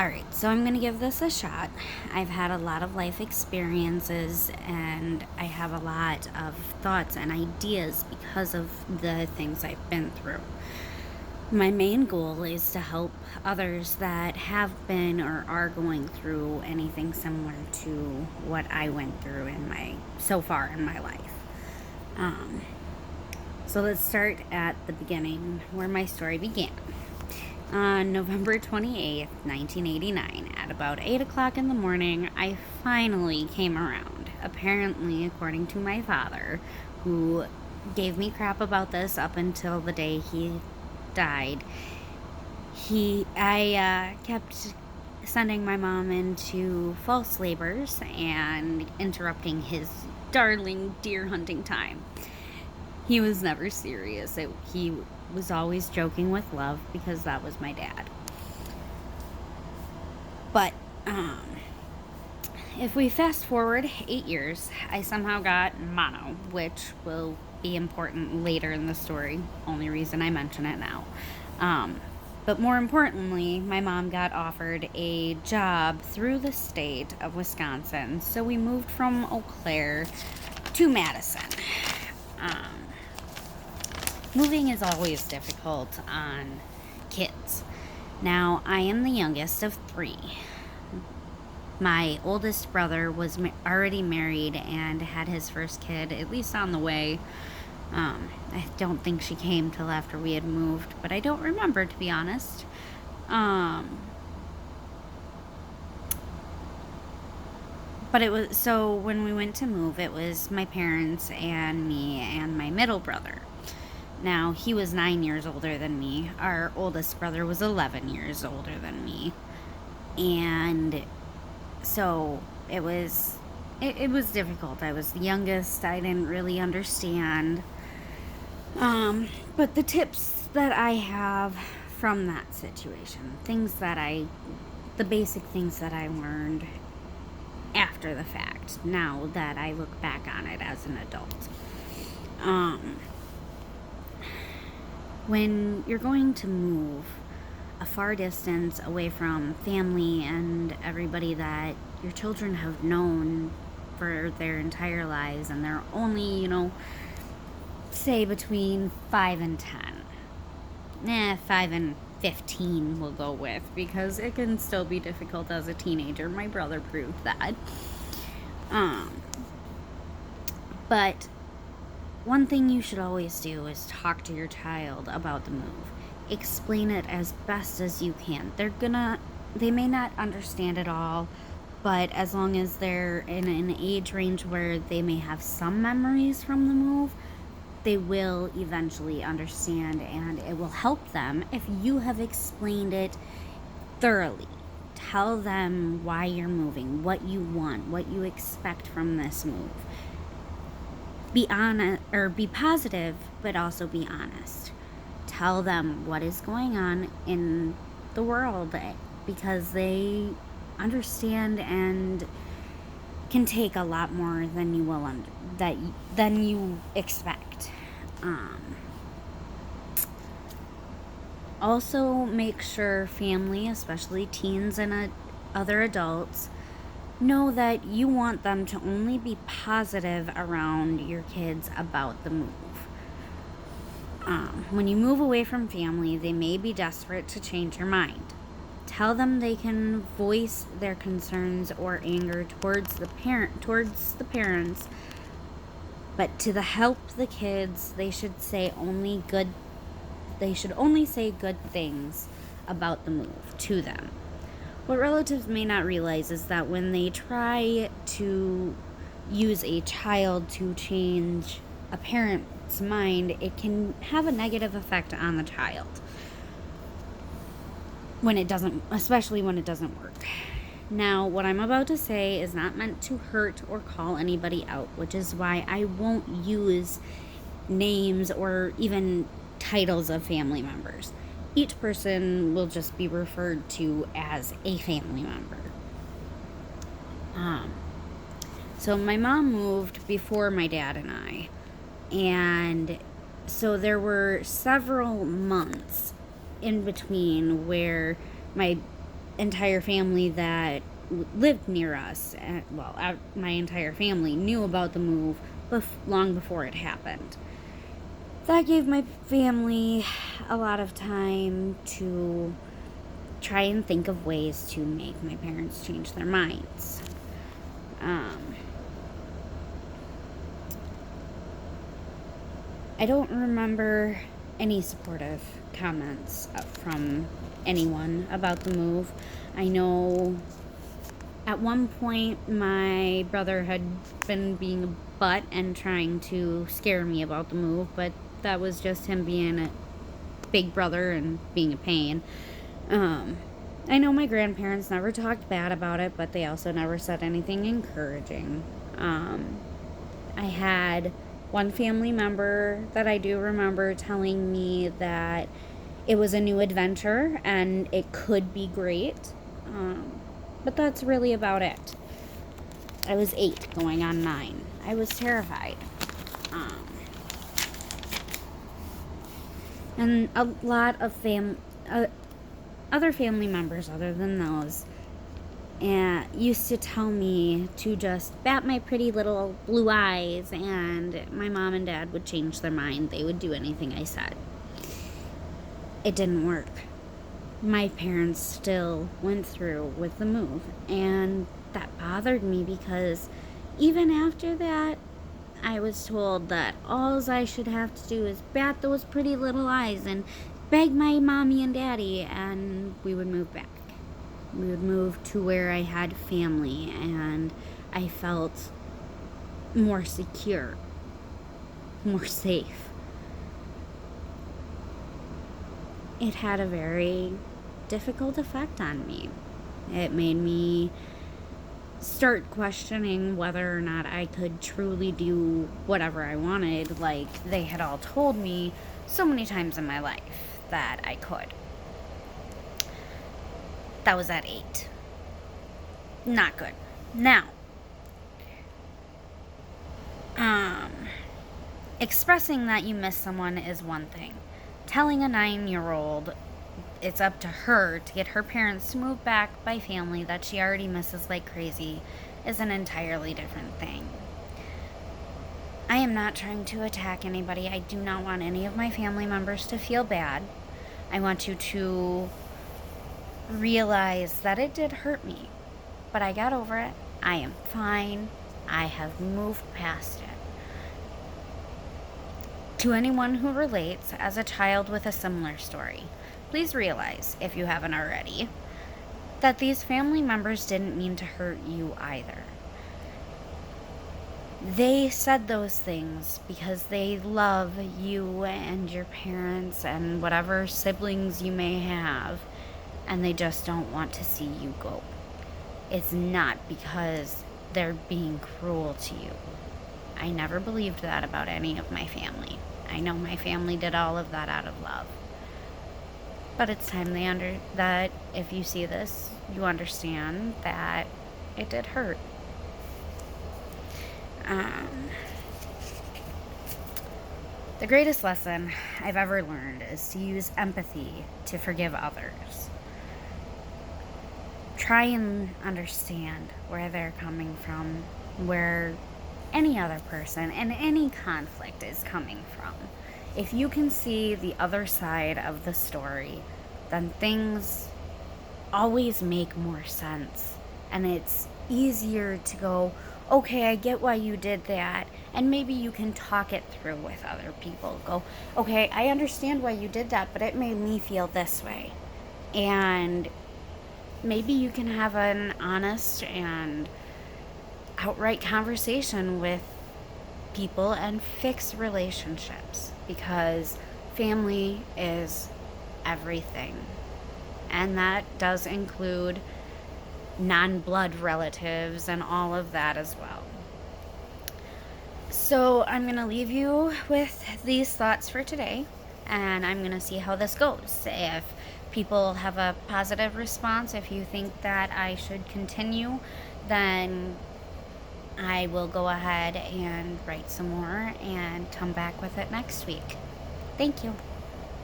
All right, so I'm going to give this a shot. I've had a lot of life experiences and I have a lot of thoughts and ideas because of the things I've been through. My main goal is to help others that have been or are going through anything similar to what I went through so far in my life. Um, so let's start at the beginning where my story began. On November 28th, 1989, at about 8 o'clock in the morning, I finally came around. Apparently, according to my father, who gave me crap about this up until the day he died, I kept sending my mom into false labors and interrupting his darling deer hunting time. He was never serious. He was always joking with love because that was my dad. But if we fast forward 8 years, I somehow got mono, which will be important later in the story. Only reason I mention it now. But more importantly, my mom got offered a job through the state of Wisconsin. So we moved from Eau Claire to Madison. Moving is always difficult on kids. Now, I am the youngest of three. My oldest brother was already married and had his first kid, at least on the way. I don't think she came till after we had moved, but I don't remember, to be honest. But it was, so when we went to move, it was my parents and me and my middle brother. Now, he was 9 years older than me. Our oldest brother was 11 years older than me. And so it was difficult. I was the youngest. I didn't really understand. But the tips that I have from that situation, the basic things that I learned after the fact, now that I look back on it as an adult. When you're going to move a far distance away from family and everybody that your children have known for their entire lives, and they're only, say between 5 and 10. 5 and 15 we'll go with, because it can still be difficult as a teenager. My brother proved that. But one thing you should always do is talk to your child about the move. Explain it as best as you can. They may not understand it all, but as long as they're in an age range where they may have some memories from the move, they will eventually understand, and it will help them if you have explained it thoroughly. Tell them why you're moving, what you want, what you expect from this move. Be honest, or be positive, but also be honest. Tell them what is going on in the world, because they understand and can take a lot more than you expect. Also, make sure family, especially teens and other adults, know that you want them to only be positive around your kids about the move. When you move away from family, they may be desperate to change your mind. Tell them they can voice their concerns or anger towards the parents, but to help the kids, they should only say good things about the move to them. What relatives may not realize is that when they try to use a child to change a parent's mind, it can have a negative effect on the child. Especially when it doesn't work. Now, what I'm about to say is not meant to hurt or call anybody out, which is why I won't use names or even titles of family members. Each person will just be referred to as a family member. So my mom moved before my dad and I, and so there were several months in between where entire family that lived near us, my entire family knew about the move long before it happened. That gave my family a lot of time to try and think of ways to make my parents change their minds. I don't remember any supportive comments from anyone about the move. I know at one point my brother had been being a butt and trying to scare me about the move, but that was just him being a big brother and being a pain. I know my grandparents never talked bad about it, but they also never said anything encouraging. I had one family member that I do remember telling me that it was a new adventure and it could be great. But that's really about it. I was 8 going on 9. I was terrified. And a lot of other family members other than those used to tell me to just bat my pretty little blue eyes, and my mom and dad would change their mind. They would do anything I said. It didn't work. My parents still went through with the move, and that bothered me because even after that, I was told that all I should have to do is bat those pretty little eyes and beg my mommy and daddy, and we would move back. We would move to where I had family, and I felt more secure, more safe. It had a very difficult effect on me. It made me start questioning whether or not I could truly do whatever I wanted, like they had all told me so many times in my life that I could. That was at 8. Not good. Now, expressing that you miss someone is one thing. Telling a 9-year-old it's up to her to get her parents to move back by family that she already misses like crazy is an entirely different thing. I am not trying to attack anybody. I do not want any of my family members to feel bad. I want you to realize that it did hurt me, but I got over it. I am fine. I have moved past it. To anyone who relates as a child with a similar story, please realize, if you haven't already, that these family members didn't mean to hurt you either. They said those things because they love you and your parents and whatever siblings you may have, and they just don't want to see you go. It's not because they're being cruel to you. I never believed that about any of my family. I know my family did all of that out of love. But it's time that if you see this, you understand that it did hurt. The greatest lesson I've ever learned is to use empathy to forgive others. Try and understand where they're coming from, where any other person and any conflict is coming from. If you can see the other side of the story, then things always make more sense. And it's easier to go, okay, I get why you did that. And maybe you can talk it through with other people. Go, okay, I understand why you did that, but it made me feel this way. And maybe you can have an honest and outright conversation with people and fix relationships, because family is everything, and that does include non-blood relatives and all of that as well. So I'm going to leave you with these thoughts for today, and I'm going to see how this goes. If people have a positive response, if you think that I should continue, then I will go ahead and write some more and come back with it next week. Thank you.